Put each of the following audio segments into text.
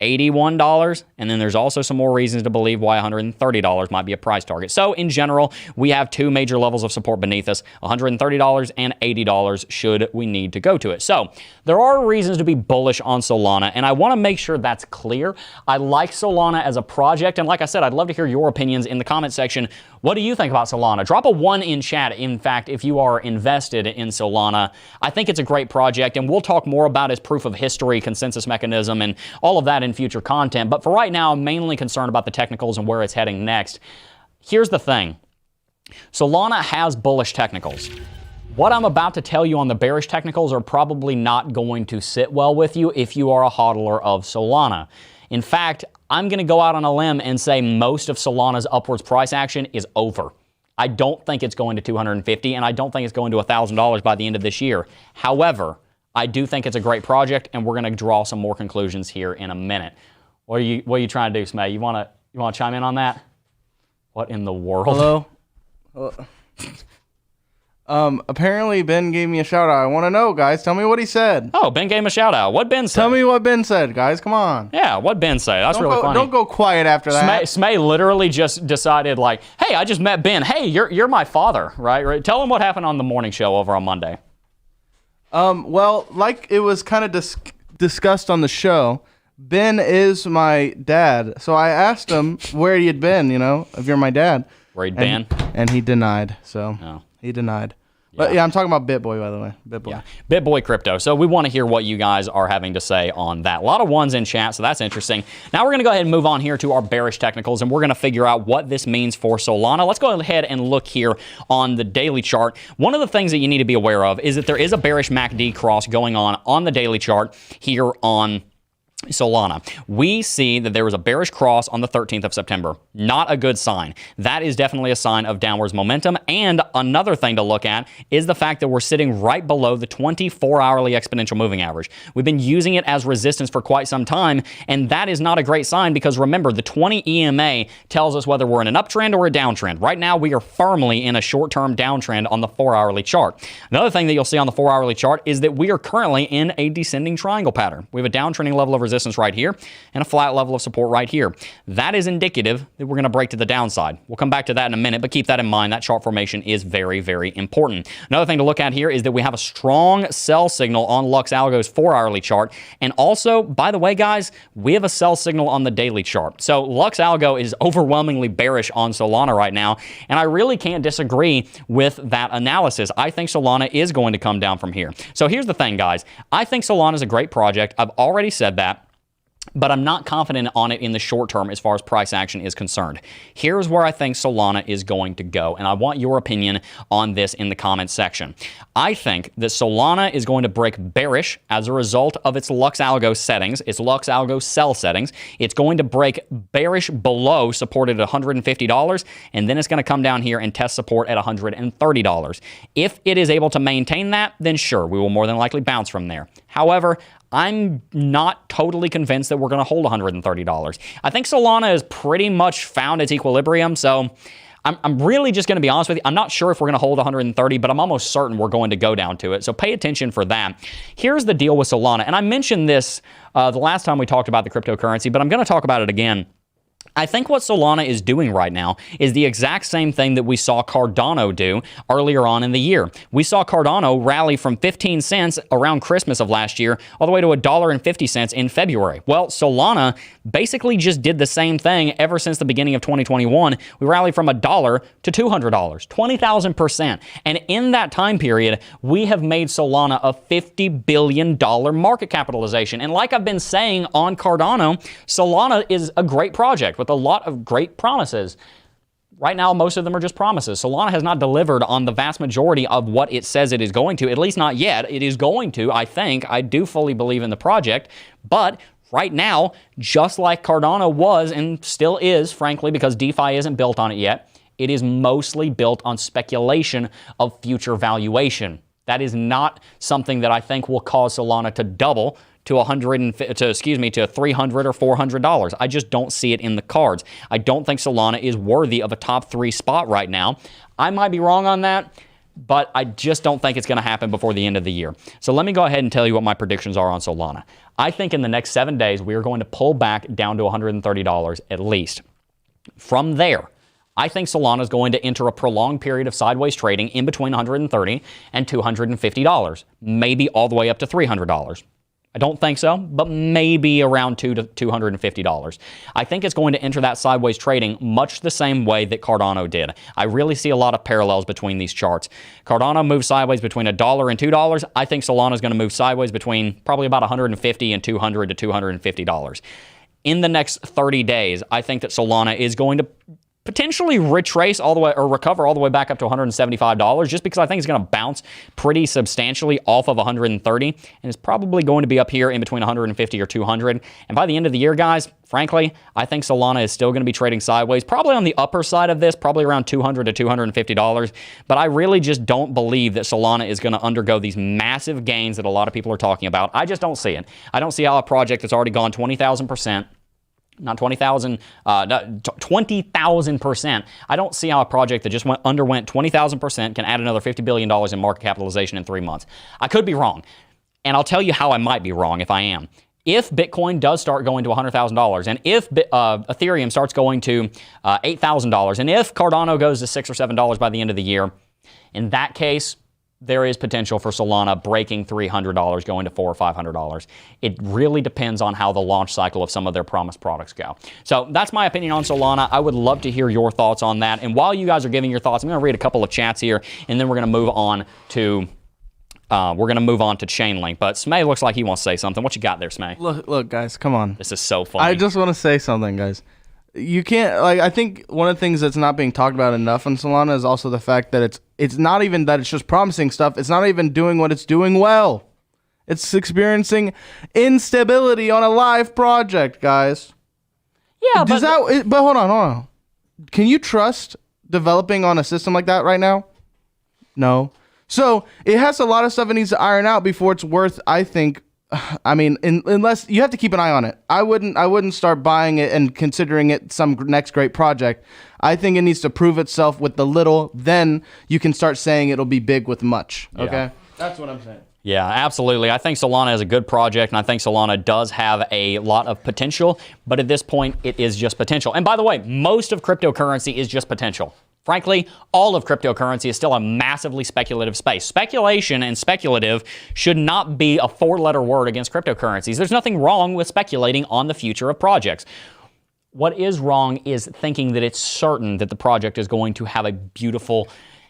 $81, and then there's also some more reasons to believe why $130 might be a price target. So in general, we have two major levels of support beneath us, $130 and $80 should we need to go to it. So there are reasons to be bullish on Solana, and I want to make sure that's clear. I like Solana as a project, and like I said, I'd love to hear your opinions in the comment section. What do you think about Solana? Drop a 1 in chat, in fact, if you are invested in Solana. I think it's a great project, and we'll talk more about its proof of history, consensus mechanism, and all of that in future content. But for right now, I'm mainly concerned about the technicals and where it's heading next. Here's the thing. Solana has bullish technicals. What I'm about to tell you on the bearish technicals are probably not going to sit well with you if you are a hodler of Solana. In fact, I'm going to go out on a limb and say most of Solana's upwards price action is over. I don't think it's going to 250, and I don't think it's going to $1,000 by the end of this year. However, I do think it's a great project, and we're going to draw some more conclusions here in a minute. What are you trying to do, Smay? You want to chime in on that? What in the world? Hello. Apparently Ben gave me a shout out. I want to know, guys. Tell me what he said. Oh, Ben gave him a shout out. What Ben said? Tell me what Ben said, guys. Come on. Yeah, what Ben say? That's really funny. Don't go quiet after that. Smay literally just decided, like, hey, I just met Ben. Hey, you're my father, right? Tell him what happened on the morning show over on Monday. Well, like it was kind of discussed on the show, Ben is my dad. So I asked him where he had been, if you're my dad. Where he'd been? And he denied. So Oh. he denied. But yeah, I'm talking about BitBoy, by the way. BitBoy. Yeah, BitBoy Crypto. So we want to hear what you guys are having to say on that. A lot of ones in chat, so that's interesting. Now we're going to go ahead and move on here to our bearish technicals, and we're going to figure out what this means for Solana. Let's go ahead and look here on the daily chart. One of the things that you need to be aware of is that there is a bearish MACD cross going on the daily chart here on Solana. We see that there was a bearish cross on the 13th of September. Not a good sign. That is definitely a sign of downwards momentum. And another thing to look at is the fact that we're sitting right below the 24-hourly exponential moving average. We've been using it as resistance for quite some time, and that is not a great sign because remember, the 20 EMA tells us whether we're in an uptrend or a downtrend. Right now, we are firmly in a short-term downtrend on the 4-hourly chart. Another thing that you'll see on the 4-hourly chart is that we are currently in a descending triangle pattern. We have a downtrending level of resistance right here and a flat level of support right here. That is indicative that we're going to break to the downside. We'll come back to that in a minute, but keep that in mind. That chart formation is very, very important. Another thing to look at here is that we have a strong sell signal on Lux Algo's 4-hourly chart. And also, by the way, guys, we have a sell signal on the daily chart. So Lux Algo is overwhelmingly bearish on Solana right now, and I really can't disagree with that analysis. I think Solana is going to come down from here. So here's the thing, guys. I think Solana is a great project. I've already said that. But I'm not confident on it in the short term as far as price action is concerned. Here's where I think Solana is going to go, and I want your opinion on this in the comments section. I think that Solana is going to break bearish as a result of its Lux Algo settings, its Lux Algo sell settings. It's going to break bearish below support at $150, and then it's going to come down here and test support at $130. If it is able to maintain that, then sure, we will more than likely bounce from there. However, I'm not totally convinced that we're going to hold $130. I think Solana has pretty much found its equilibrium, so I'm really just going to be honest with you. I'm not sure if we're going to hold 130, but I'm almost certain we're going to go down to it, so pay attention for that. Here's the deal with Solana, and I mentioned this the last time we talked about the cryptocurrency, but I'm going to talk about it again. I think what Solana is doing right now is the exact same thing that we saw Cardano do earlier on in the year. We saw Cardano rally from 15 cents around Christmas of last year all the way to $1.50 in February. Well, Solana basically just did the same thing ever since the beginning of 2021. We rallied from $1 to $200, 20,000%. And in that time period, we have made Solana a $50 billion market capitalization. And like I've been saying on Cardano, Solana is a great project with a lot of great promises. Right now, most of them are just promises. Solana has not delivered on the vast majority of what it says it is going to, at least not yet. It is going to, I think. I do fully believe in the project. But right now, just like Cardano was and still is, frankly, because DeFi isn't built on it yet, it is mostly built on speculation of future valuation. That is not something that I think will cause Solana to double to $300 or $400. I just don't see it in the cards. I don't think Solana is worthy of a top 3 spot right now. I might be wrong on that. but I just don't think it's going to happen before the end of the year. So let me go ahead and tell you what my predictions are on Solana. I think in the next 7 days, we are going to pull back down to $130 at least. From there, I think Solana is going to enter a prolonged period of sideways trading in between $130 and $250, maybe all the way up to $300. I don't think so, but maybe around $200 to $250. I think it's going to enter that sideways trading much the same way that Cardano did. I really see a lot of parallels between these charts. Cardano moved sideways between $1 and $2. I think Solana is going to move sideways between probably about $150 and $200 to $250. In the next 30 days, I think that Solana is going to potentially retrace all the way or recover all the way back up to $175 just because I think it's going to bounce pretty substantially off of 130 and it's probably going to be up here in between 150 or 200. And by the end of the year, guys, frankly, I think Solana is still going to be trading sideways, probably on the upper side of this, probably around $200 to $250. But I really just don't believe that Solana is going to undergo these massive gains that a lot of people are talking about. I just don't see it. I don't see how a project that's already gone 20,000%, not 20,000, 20,000%. I don't see how a project that just underwent 20,000% can add another $50 billion in market capitalization in 3 months. I could be wrong, and I'll tell you how I might be wrong if I am. If Bitcoin does start going to $100,000, and if Ethereum starts going to $8,000, and if Cardano goes to $6 or $7 by the end of the year, in that case, there is potential for Solana breaking $300, going to $400 or $500. It really depends on how the launch cycle of some of their promised products go. So that's my opinion on Solana. I would love to hear your thoughts on that. And while you guys are giving your thoughts, I'm going to read a couple of chats here, and then we're going to move on to Chainlink. But Smay looks like he wants to say something. What you got there, Smay? Look, guys, come on. This is so funny. I just want to say something, guys. You can't, I think one of the things that's not being talked about enough on Solana is also the fact that it's not even that it's just promising stuff. It's not even doing what it's doing well. It's experiencing instability on a live project, guys. Yeah, but hold on. Can you trust developing on a system like that right now? No. So it has a lot of stuff it needs to iron out before it's worth, I think. I mean, unless you have to keep an eye on it. I wouldn't start buying it and considering it some next great project. I think it needs to prove itself with the little. Then you can start saying it'll be big with much. Okay, Yeah. That's what I'm saying. Yeah, absolutely. I think Solana is a good project, and I think Solana does have a lot of potential, but at this point, it is just potential. And by the way, most of cryptocurrency is just potential. Frankly, all of cryptocurrency is still a massively speculative space. Speculation and speculative should not be a four-letter word against cryptocurrencies. There's nothing wrong with speculating on the future of projects. What is wrong is thinking that it's certain that the project is going to have a beautiful,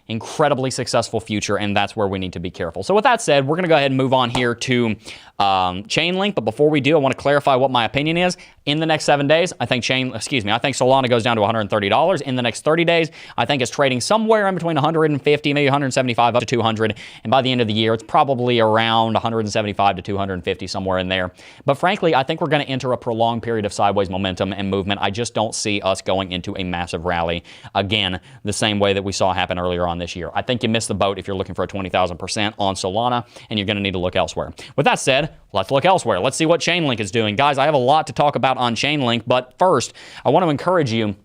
incredibly successful future, and that's where we need to be careful. So with that said, we're going to go ahead and move on here to Chainlink. But before we do, I want to clarify what my opinion is. In the next 7 days, I think Solana goes down to $130. In the next 30 days, I think it's trading somewhere in between 150, maybe 175 up to 200. And by the end of the year, it's probably around 175 to 250, somewhere in there. But frankly, I think we're going to enter a prolonged period of sideways momentum and movement. I just don't see us going into a massive rally again, the same way that we saw happen earlier on this year. I think you missed the boat if you're looking for a 20,000% on Solana, and you're going to need to look elsewhere. With that said, let's look elsewhere. Let's see what Chainlink is doing. Guys, I have a lot to talk about on Chainlink, but first, I want to encourage you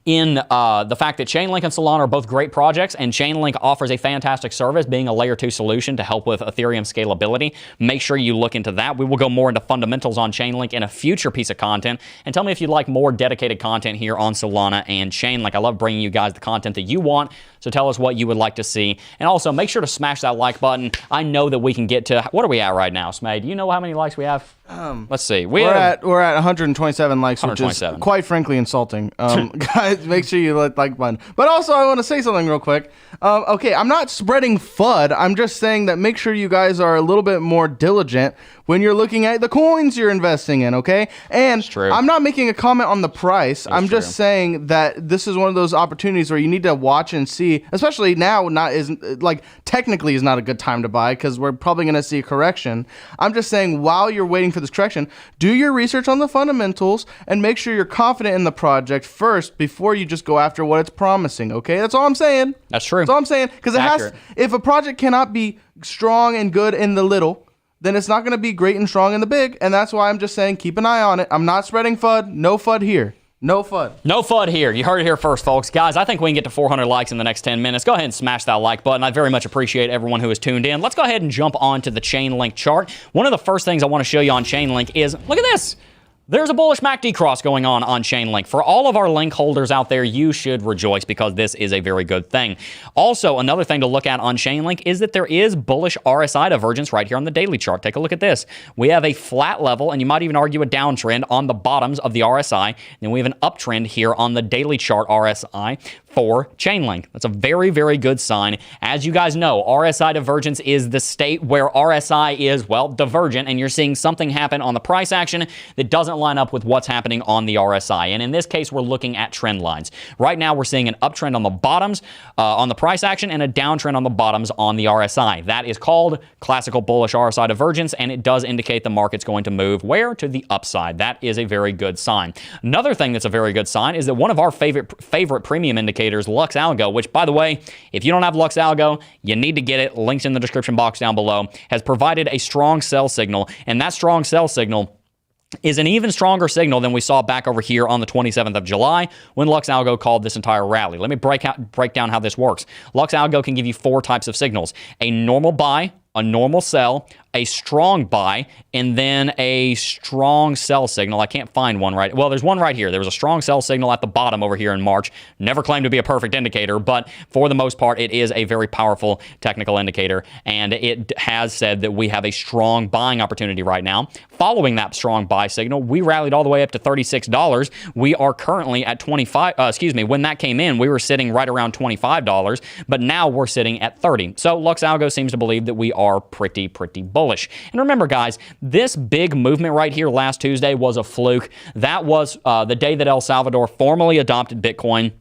in the fact that Chainlink and Solana are both great projects, and Chainlink offers a fantastic service, being a layer 2 solution to help with Ethereum scalability. Make sure you look into that. We will go more into fundamentals on Chainlink in a future piece of content, and tell me if you'd like more dedicated content here on Solana and Chainlink. I love bringing you guys the content that you want, so tell us what you would like to see. And also, make sure to smash that like button. I know that we can get to, what are we at right now, Smay? Do you know how many likes we have? Let's see. We're at 127 likes, 127. Which is quite frankly insulting. Guys, make sure you like button. But also, I want to say something real quick. Okay, I'm not spreading FUD. I'm just saying that make sure you guys are a little bit more diligent when you're looking at the coins you're investing in, okay? And I'm not making a comment on the price. I'm just saying that this is one of those opportunities where you need to watch and see, especially now, technically is not a good time to buy because we're probably going to see a correction. I'm just saying, while you're waiting for this correction, do your research on the fundamentals and make sure you're confident in the project first before you just go after what it's promising, okay? That's all I'm saying. That's true. That's all I'm saying. Because if a project cannot be strong and good in the little, then it's not going to be great and strong in the big. And that's why I'm just saying keep an eye on it. I'm not spreading FUD. No FUD here. No FUD. No FUD here. You heard it here first, folks. Guys, I think we can get to 400 likes in the next 10 minutes. Go ahead and smash that like button. I very much appreciate everyone who has tuned in. Let's go ahead and jump on to the Chainlink chart. One of the first things I want to show you on Chainlink is, look at this. There's a bullish MACD cross going on Chainlink. For all of our link holders out there, you should rejoice because this is a very good thing. Also, another thing to look at on Chainlink is that there is bullish RSI divergence right here on the daily chart. Take a look at this. We have a flat level, and you might even argue a downtrend on the bottoms of the RSI. Then we have an uptrend here on the daily chart RSI for Chainlink. That's a very, very good sign. As you guys know, RSI divergence is the state where RSI is, well, divergent, and you're seeing something happen on the price action that doesn't line up with what's happening on the RSI. And in this case, we're looking at trend lines. Right now, we're seeing an uptrend on the bottoms on the price action and a downtrend on the bottoms on the RSI. That is called classical bullish RSI divergence, and it does indicate the market's going to move where? To the upside. That is a very good sign. Another thing that's a very good sign is that one of our favorite premium indicators, Lux Algo, which, by the way, if you don't have Lux Algo, you need to get it. Linked in the description box down below, has provided a strong sell signal, and that strong sell signal is an even stronger signal than we saw back over here on the 27th of July when Lux Algo called this entire rally. Let me break down how this works. Lux Algo can give you 4 types of signals: a normal buy, a normal sell, a strong buy, and then a strong sell signal. I can't find one right. Well, there's one right here. There was a strong sell signal at the bottom over here in March. Never claimed to be a perfect indicator, but for the most part, it is a very powerful technical indicator, and it has said that we have a strong buying opportunity right now. Following that strong buy signal, we rallied all the way up to $36. We are currently at 25. When that came in, we were sitting right around $25, but now we're sitting at 30. So Lux Algo seems to believe that we are pretty bullish. And remember, guys, this big movement right here last Tuesday was a fluke. That was the day that El Salvador formally adopted Bitcoin.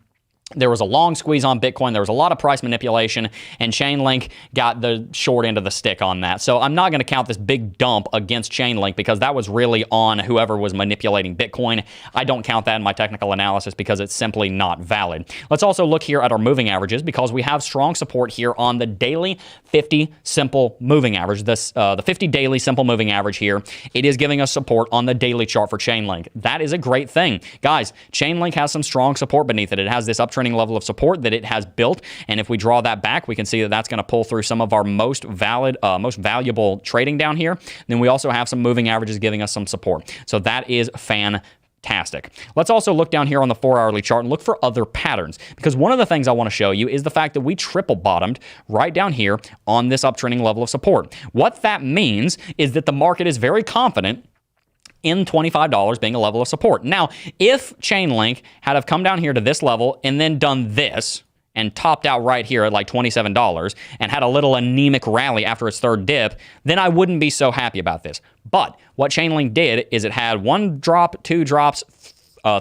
There was a long squeeze on Bitcoin. There was a lot of price manipulation, and Chainlink got the short end of the stick on that. So I'm not going to count this big dump against Chainlink because that was really on whoever was manipulating Bitcoin. I don't count that in my technical analysis because it's simply not valid. Let's also look here at our moving averages because we have strong support here on the daily 50 simple moving average. The 50 daily simple moving average here, it is giving us support on the daily chart for Chainlink. That is a great thing. Guys, Chainlink has some strong support beneath it. It has this uptrending level of support that it has built, and if we draw that back, we can see that that's going to pull through some of our most valuable trading down here. Then we also have some moving averages giving us some support. So that is fantastic. Let's also look down here on the 4-hourly chart and look for other patterns, because one of the things I want to show you is the fact that we triple bottomed right down here on this uptrending level of support. What that means is that the market is very confident in $25 being a level of support. Now, if Chainlink had have come down here to this level and then done this and topped out right here at like $27 and had a little anemic rally after its third dip, then I wouldn't be so happy about this. But what Chainlink did is it had 1 drop, 2 drops,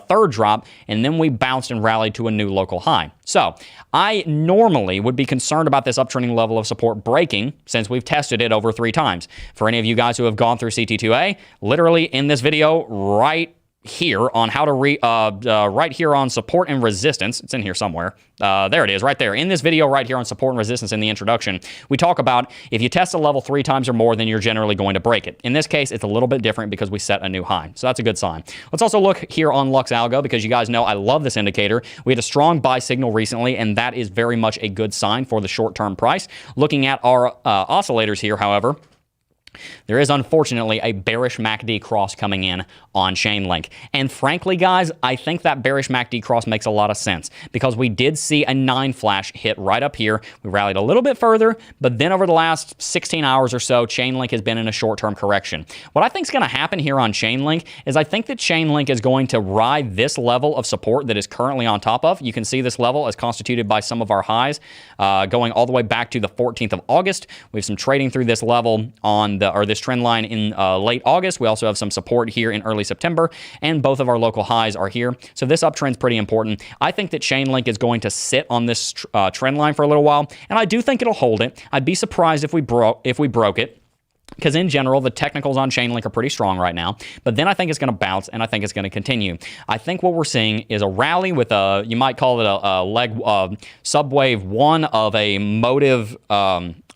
third drop, and then we bounced and rallied to a new local high. So I normally would be concerned about this uptrending level of support breaking since we've tested it over 3 times. For any of you guys who have gone through CT2A, literally in this video right here on how to right here on support and resistance. It's in here somewhere. There it is, right there. In this video right here on support and resistance in the introduction, we talk about if you test a level 3 times or more, then you're generally going to break it. In this case, it's a little bit different because we set a new high. So that's a good sign. Let's also look here on Lux Algo because you guys know I love this indicator. We had a strong buy signal recently, and that is very much a good sign for the short-term price. Looking at our oscillators here, however, there is unfortunately a bearish MACD cross coming in on Chainlink. And frankly, guys, I think that bearish MACD cross makes a lot of sense because we did see a 9 flash hit right up here. We rallied a little bit further, but then over the last 16 hours or so, Chainlink has been in a short-term correction. What I think is going to happen here on Chainlink is I think that Chainlink is going to ride this level of support that is currently on top of. You can see this level as constituted by some of our highs going all the way back to the 14th of August. We have some trading through this level on this trend line in late August. We also have some support here in early September, and both of our local highs are here. So this uptrend is pretty important. I think that Chainlink is going to sit on this trend line for a little while, and I do think it'll hold it. I'd be surprised if we broke it, because in general, the technicals on Chainlink are pretty strong right now. But then I think it's going to bounce, and I think it's going to continue. I think what we're seeing is a rally with you might call it a leg subwave 1 of a motive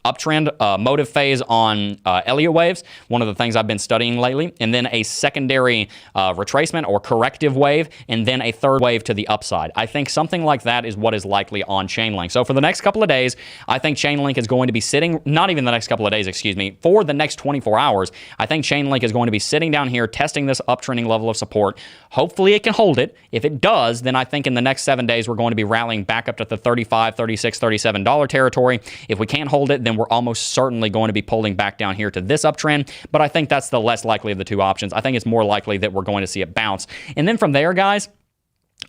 uptrend motive phase on Elliott waves, one of the things I've been studying lately, and then a secondary retracement or corrective wave, and then a third wave to the upside. I think something like that is what is likely on Chainlink. So for the next couple of days, I think Chainlink is going to be sitting, not even the next couple of days, excuse me, for the next 24 hours, I think Chainlink is going to be sitting down here testing this uptrending level of support. Hopefully it can hold it. If it does, then I think in the next 7 days, we're going to be rallying back up to the $35, $36, $37 territory. If we can't hold it, then we're almost certainly going to be pulling back down here to this uptrend. But I think that's the less likely of the two options. I think it's more likely that we're going to see it bounce. And then from there, guys,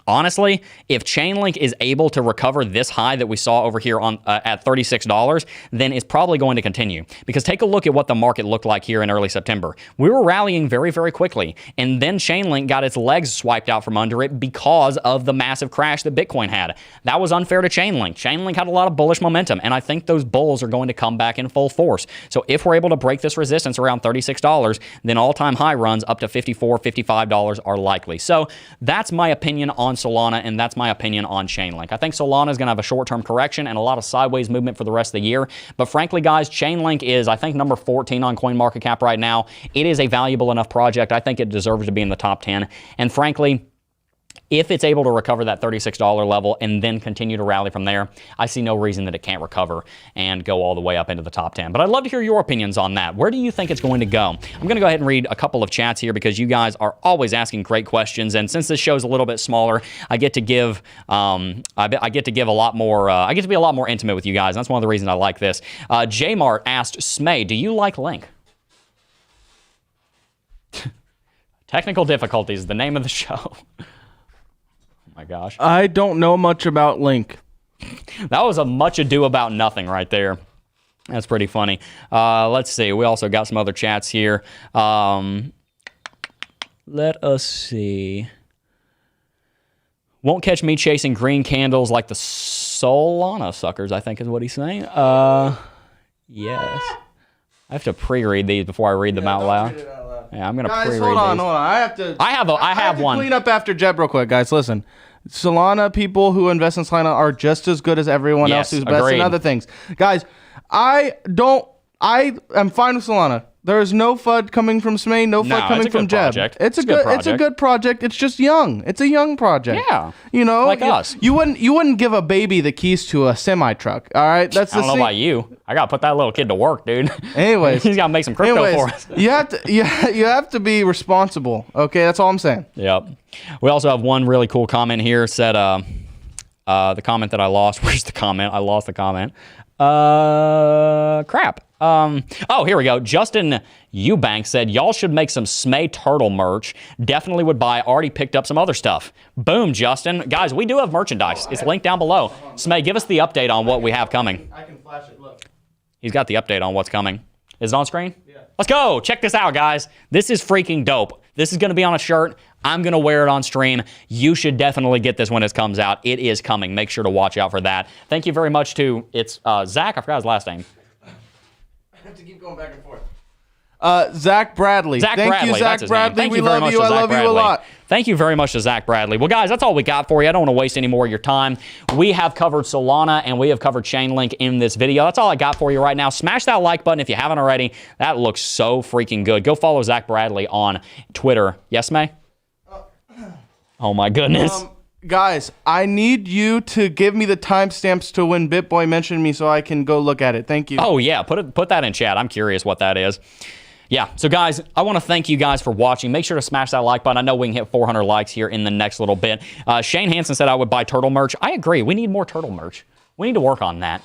honestly, if Chainlink is able to recover this high that we saw over here on at $36, then it's probably going to continue. Because take a look at what the market looked like here in early September. We were rallying very, very quickly, and then Chainlink got its legs swiped out from under it because of the massive crash that Bitcoin had. That was unfair to Chainlink. Chainlink had a lot of bullish momentum, and I think those bulls are going to come back in full force. So if we're able to break this resistance around $36, then all-time high runs up to $54, $55 are likely. So that's my opinion on Solana, and that's my opinion on Chainlink. I think Solana is going to have a short-term correction and a lot of sideways movement for the rest of the year. But frankly, guys, Chainlink is, I think, number 14 on CoinMarketCap right now. It is a valuable enough project. I think it deserves to be in the top 10. And frankly, if it's able to recover that $36 level and then continue to rally from there, I see no reason that it can't recover and go all the way up into the top 10. But I'd love to hear your opinions on that. Where do you think it's going to go? I'm going to go ahead and read a couple of chats here because you guys are always asking great questions. And since this show's a little bit smaller, I get to give I get to give a lot more. I get to be a lot more intimate with you guys. That's one of the reasons I like this. Jmart asked, Smay, do you like Link? Technical difficulties is the name of the show. My gosh. I don't know much about Link. That was a much ado about nothing right there. That's pretty funny. Let's see. We also got some other chats here. Let us see. Won't catch me chasing green candles like the Solana suckers, I think is what he's saying. Yes. I have to pre-read these before I read them out loud. Yeah, I'm gonna pre-read these. Hold on. I have one. Clean up after Jeb real quick, guys. Listen, Solana people who invest in Solana are just as good as everyone else who's best in other things. Guys, I am fine with Solana. There is no FUD coming from Smay, no FUD coming from Jeb. It's a good project. It's just young. It's a young project. Yeah. You know, like us. You wouldn't give a baby the keys to a semi truck. All right. That's I don't know about you. I gotta put that little kid to work, dude. Anyways, he's gotta make some crypto for us. you have to be responsible. Okay, that's all I'm saying. Yep. We also have one really cool comment here. Said the comment that I lost. Where's the comment? I lost the comment. Crap. Oh, here we go. Justin Eubank said, y'all should make some Smay Turtle merch. Definitely would buy. Already picked up some other stuff. Boom, Justin. Guys, we do have merchandise. It's linked down below. Smay, give us the update on what we have coming. I can flash it. Look. He's got the update on what's coming. Is it on screen? Yeah. Let's go. Check this out, guys. This is freaking dope. This is going to be on a shirt. I'm going to wear it on stream. You should definitely get this when it comes out. It is coming. Make sure to watch out for that. Thank you very much to, Zach. I forgot his last name. I have to keep going back and forth. Zach Bradley. Thank you, Zach Bradley. We love you. I love you a lot. Thank you very much to Zach Bradley. Well, guys, that's all we got for you. I don't want to waste any more of your time. We have covered Solana and we have covered Chainlink in this video. That's all I got for you right now. Smash that like button if you haven't already. That looks so freaking good. Go follow Zach Bradley on Twitter. Yes, May? Oh, my goodness. Guys, I need you to give me the timestamps to when BitBoy mentioned me so I can go look at it. Thank you. Oh, yeah. Put that in chat. I'm curious what that is. Yeah, so guys, I want to thank you guys for watching. Make sure to smash that like button. I know we can hit 400 likes here in the next little bit. Shane Hansen said I would buy turtle merch. I agree. We need more turtle merch. We need to work on that.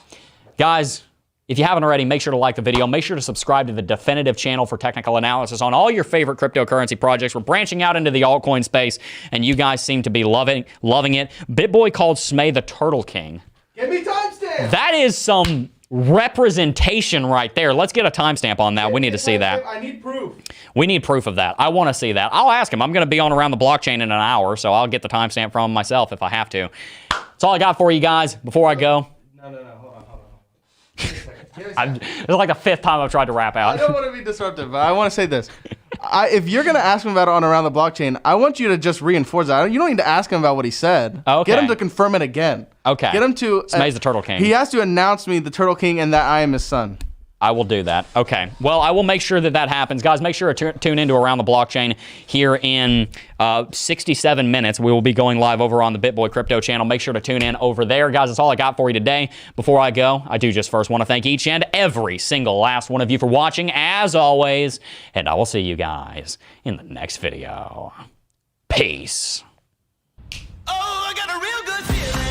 Guys, if you haven't already, make sure to like the video. Make sure to subscribe to the Definitive channel for technical analysis on all your favorite cryptocurrency projects. We're branching out into the altcoin space, and you guys seem to be loving it. BitBoy called Smay the Turtle King. Give me timestamp. That is some representation right there. Let's get a timestamp on that. We need to see that. I need proof. We need proof of that. I want to see that. I'll ask him. I'm going to be on around the blockchain in an hour, so I'll get the timestamp from him myself if I have to. That's all I got for you guys before I go. No. Hold on. This is like the 5th time I've tried to rap out. I don't want to be disruptive, but I want to say this. if you're gonna ask him about it on Around the Blockchain, I want you to just reinforce that. You don't need to ask him about what he said. Okay. Get him to confirm it again. Okay. Get him to. Smay's the Turtle King. He has to announce me the Turtle King and that I am his son. I will do that. Okay. Well, I will make sure that happens. Guys, make sure to tune into Around the Blockchain here in 67 minutes. We will be going live over on the BitBoy Crypto channel. Make sure to tune in over there. Guys, that's all I got for you today. Before I go, I do just first want to thank each and every single last one of you for watching, as always, and I will see you guys in the next video. Peace. Oh, I got a real good feeling.